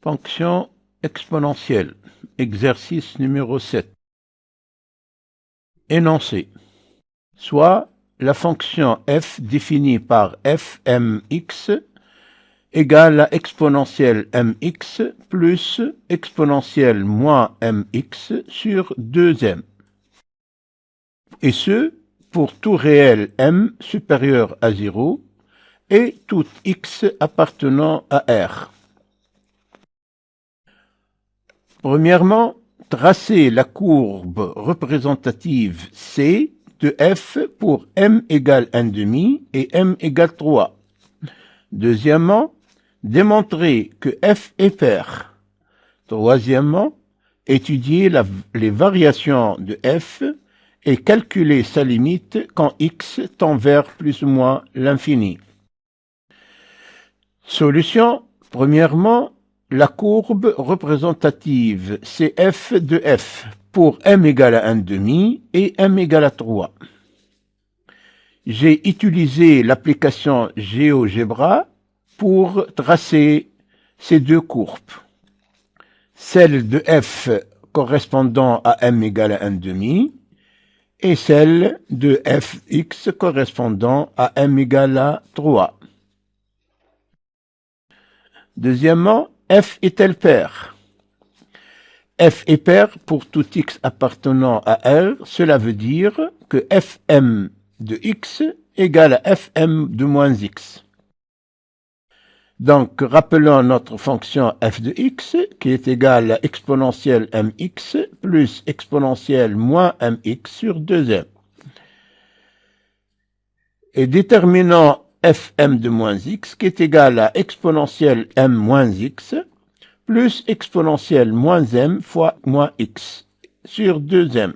Fonction exponentielle. Exercice numéro 7. Énoncé. Soit la fonction f définie par fmx égale à exponentielle mx plus exponentielle moins mx sur 2m. Et ce, pour tout réel m supérieur à 0 et tout x appartenant à R. Premièrement, tracez la courbe représentative C de f pour m égale 1,5 et m égale 3. Deuxièmement, démontrez que f est pair. Troisièmement, étudiez les variations de f et calculer sa limite quand x tend vers plus ou moins l'infini. Solution. Premièrement, la courbe représentative CF de f pour m égale à 1,5 et m égale à 3. J'ai utilisé l'application GeoGebra pour tracer ces deux courbes. Celle de f correspondant à m égale à 1,5 et celle de fx correspondant à m égale à 3. Deuxièmement, f est-elle paire? F est paire pour tout x appartenant à R, cela veut dire que fm de x égale à fm de moins x. Donc, rappelons notre fonction f de x qui est égale à exponentielle mx plus exponentielle moins mx sur 2m. Et déterminons fm de moins x qui est égal à exponentielle m moins x plus exponentielle moins m fois moins x sur 2m.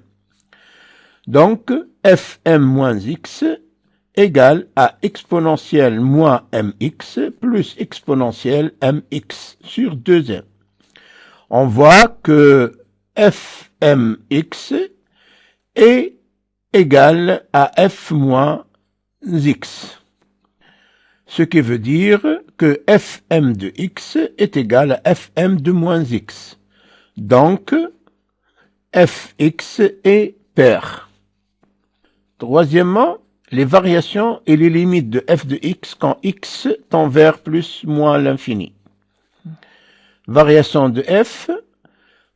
Donc, fm moins x égale à exponentielle moins mx plus exponentielle mx sur 2m. On voit que fmx est égal à f moins x. Ce qui veut dire que fm de x est égal à fm de moins x. Donc, fx est paire. Troisièmement, les variations et les limites de f de x quand x tend vers plus moins l'infini. Variation de f.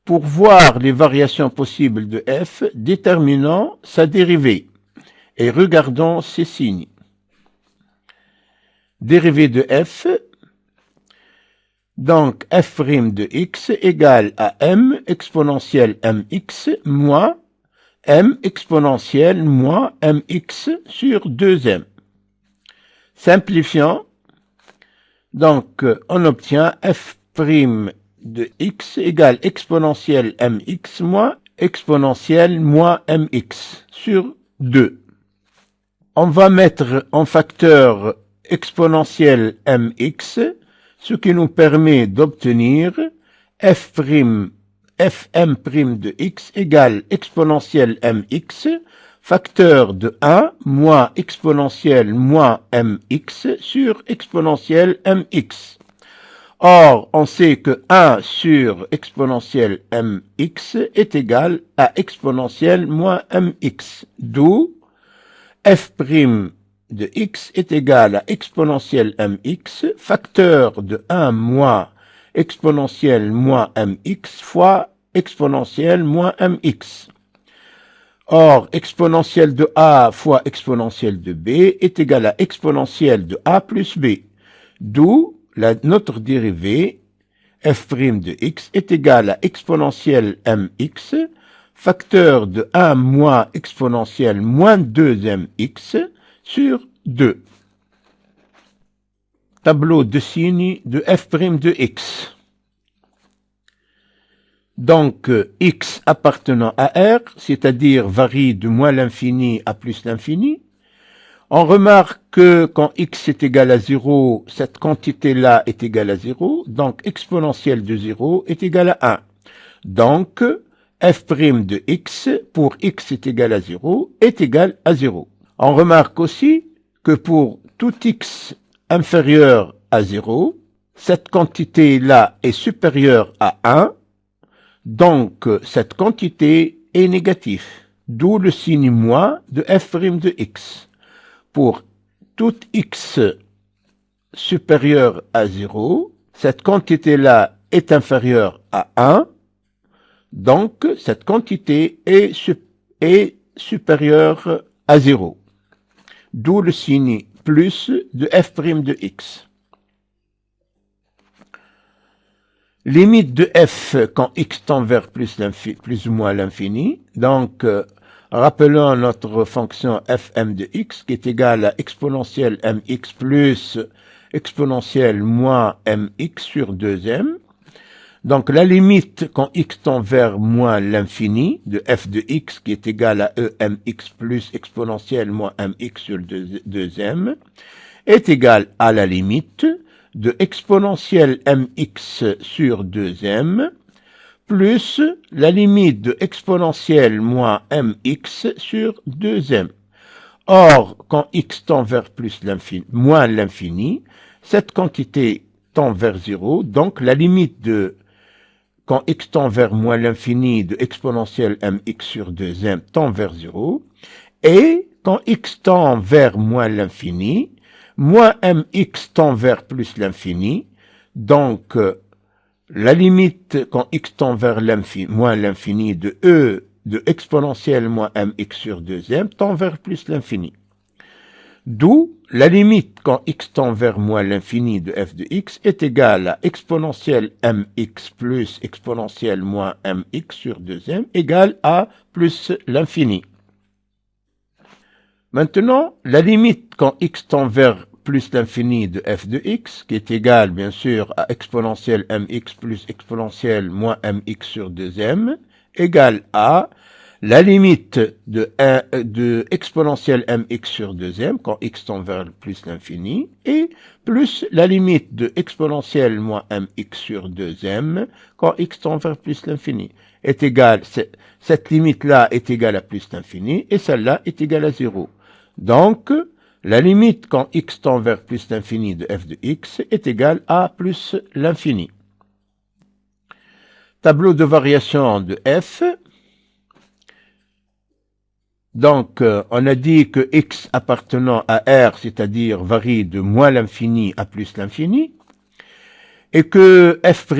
Pour voir les variations possibles de f, déterminons sa dérivée et regardons ses signes. Dérivée de f, donc f' de x égale à m exponentielle mx moins m exponentielle moins mx sur 2m. Simplifiant, donc on obtient f' de x égale exponentielle mx moins exponentielle moins mx sur 2. On va mettre en facteur exponentielle mx, ce qui nous permet d'obtenir fm' de x égale exponentielle mx, facteur de 1 moins exponentielle moins mx sur exponentielle mx. Or, on sait que 1 sur exponentielle mx est égal à exponentielle moins mx, d'où f' de x est égal à exponentielle mx, facteur de 1 moins exponentielle moins mx fois exponentielle moins mx. Or, exponentielle de a fois exponentielle de b est égal à exponentielle de a plus b, d'où notre dérivée f' de x est égal à exponentielle mx, facteur de 1 moins exponentielle moins 2mx sur 2. Tableau de signes de f' de x. Donc, x appartenant à R, c'est-à-dire varie de moins l'infini à plus l'infini. On remarque que quand x est égal à 0, cette quantité-là est égale à 0, donc exponentielle de 0 est égale à 1. Donc, f' de x pour x est égal à 0 est égal à 0. On remarque aussi que pour tout x inférieur à 0, cette quantité-là est supérieure à 1, donc cette quantité est négative. D'où le signe moins de f' de x. Pour tout x supérieur à 0, cette quantité-là est inférieure à 1, donc cette quantité est supérieure à 0. D'où le signe plus de f' de x. Limite de f quand x tend vers plus ou moins l'infini. Donc, rappelons notre fonction fm de x qui est égale à exponentielle mx plus exponentielle moins mx sur 2m. Donc, la limite quand x tend vers moins l'infini de f de x qui est égale à emx plus exponentielle moins mx sur 2m est égale à la limite de exponentielle mx sur 2m plus la limite de exponentielle moins mx sur 2m. Or, quand x tend vers moins l'infini, cette quantité tend vers 0, donc la limite de quand x tend vers moins l'infini de exponentielle mx sur 2m tend vers 0, et quand x tend vers moins l'infini, moins mx tend vers plus l'infini, donc la limite quand x tend vers moins l'infini de e de exponentielle moins mx sur 2m tend vers plus l'infini. D'où la limite quand x tend vers moins l'infini de f de x est égale à exponentielle mx plus exponentielle moins mx sur 2m égale à plus l'infini. Maintenant, la limite quand x tend vers plus l'infini de f de x, qui est égale, bien sûr, à exponentielle mx plus exponentielle moins mx sur 2m, égale à la limite de exponentielle mx sur 2m, quand x tend vers plus l'infini, et plus la limite de exponentielle moins mx sur 2m, quand x tend vers plus l'infini, est égale, cette limite-là est égale à plus l'infini, et celle-là est égale à 0. Donc, la limite quand x tend vers plus l'infini de f de x est égale à plus l'infini. Tableau de variation de f. Donc, on a dit que x appartenant à R, c'est-à-dire varie de moins l'infini à plus l'infini, et que f'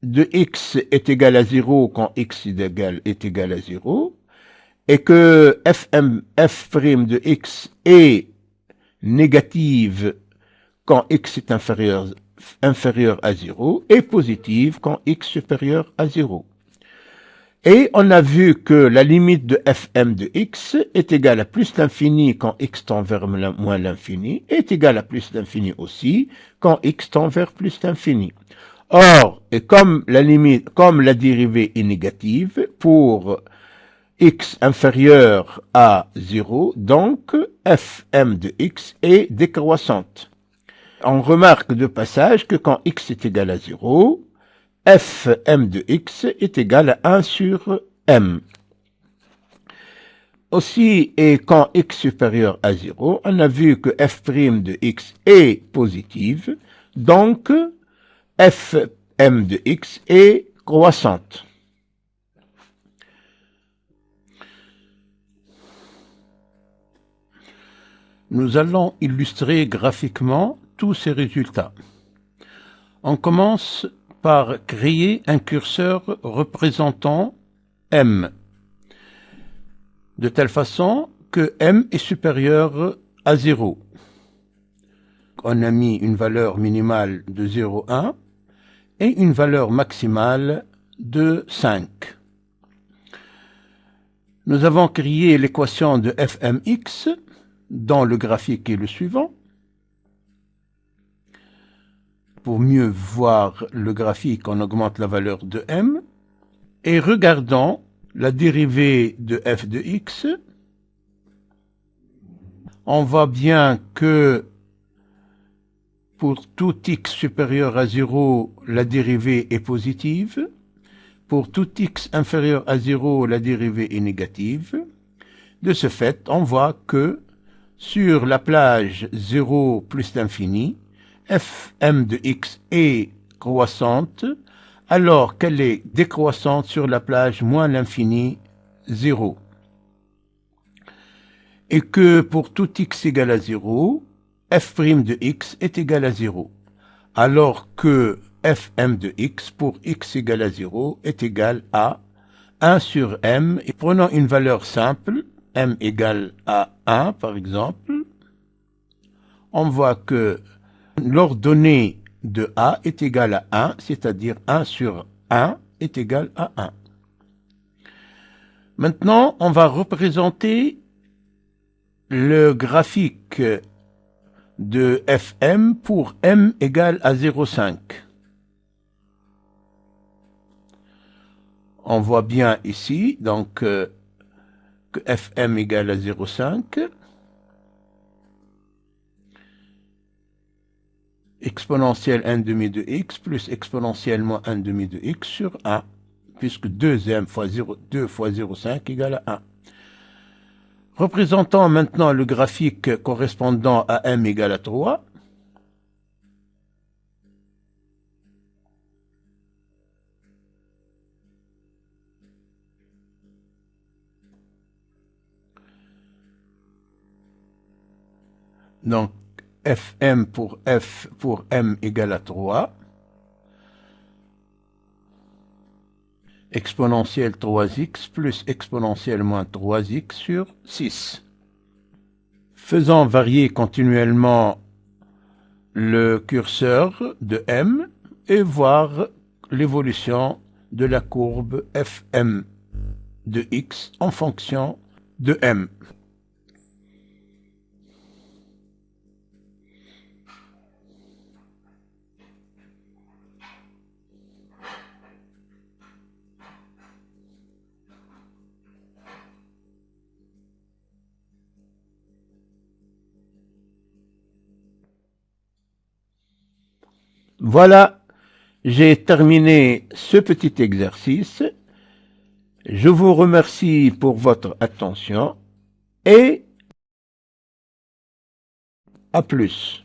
de x est égal à 0 quand x est égal à 0, et que f' de x est négative quand x est inférieur à 0 et positive quand x supérieur à 0. Et on a vu que la limite de fm de x est égale à plus l'infini quand x tend vers moins l'infini, est égale à plus l'infini aussi quand x tend vers plus l'infini. Or, et comme la dérivée est négative pour x inférieur à 0, donc fm de x est décroissante. On remarque de passage que quand x est égal à 0, fm de x est égal à 1 sur m. Aussi, et quand x supérieur à 0, on a vu que f' de x est positive, donc fm de x est croissante. Nous allons illustrer graphiquement tous ces résultats. On commence par créer un curseur représentant m, de telle façon que m est supérieur à 0. On a mis une valeur minimale de 0,1 et une valeur maximale de 5. Nous avons créé l'équation de fmx, dont le graphique est le suivant. Pour mieux voir le graphique, on augmente la valeur de m. Et regardons la dérivée de f de x. On voit bien que pour tout x supérieur à 0, la dérivée est positive. Pour tout x inférieur à 0, la dérivée est négative. De ce fait, on voit que sur la plage 0 plus l'infini, fm de x est croissante, alors qu'elle est décroissante sur la plage moins l'infini 0. Et que pour tout x égale à 0, f' de x est égal à 0, alors que fm de x pour x égale à 0 est égal à 1 sur m, et prenant une valeur simple, m égale à 1 par exemple, on voit que l'ordonnée de a est égale à 1, c'est-à-dire 1 sur 1 est égal à 1. Maintenant, on va représenter le graphique de fm pour m égale à 0,5. On voit bien ici, donc, que fm égale à 0,5. Exponentielle 1 demi de x plus exponentielle moins 1 demi de x sur 1, puisque 2m fois 2 fois 0,5 égale à 1. Représentons maintenant le graphique correspondant à m égale à 3. Donc, fm pour m égale à 3. Exponentielle 3x plus exponentielle moins 3x sur 6. Faisons varier continuellement le curseur de m et voir l'évolution de la courbe fm de x en fonction de m. Voilà, j'ai terminé ce petit exercice. Je vous remercie pour votre attention et à plus.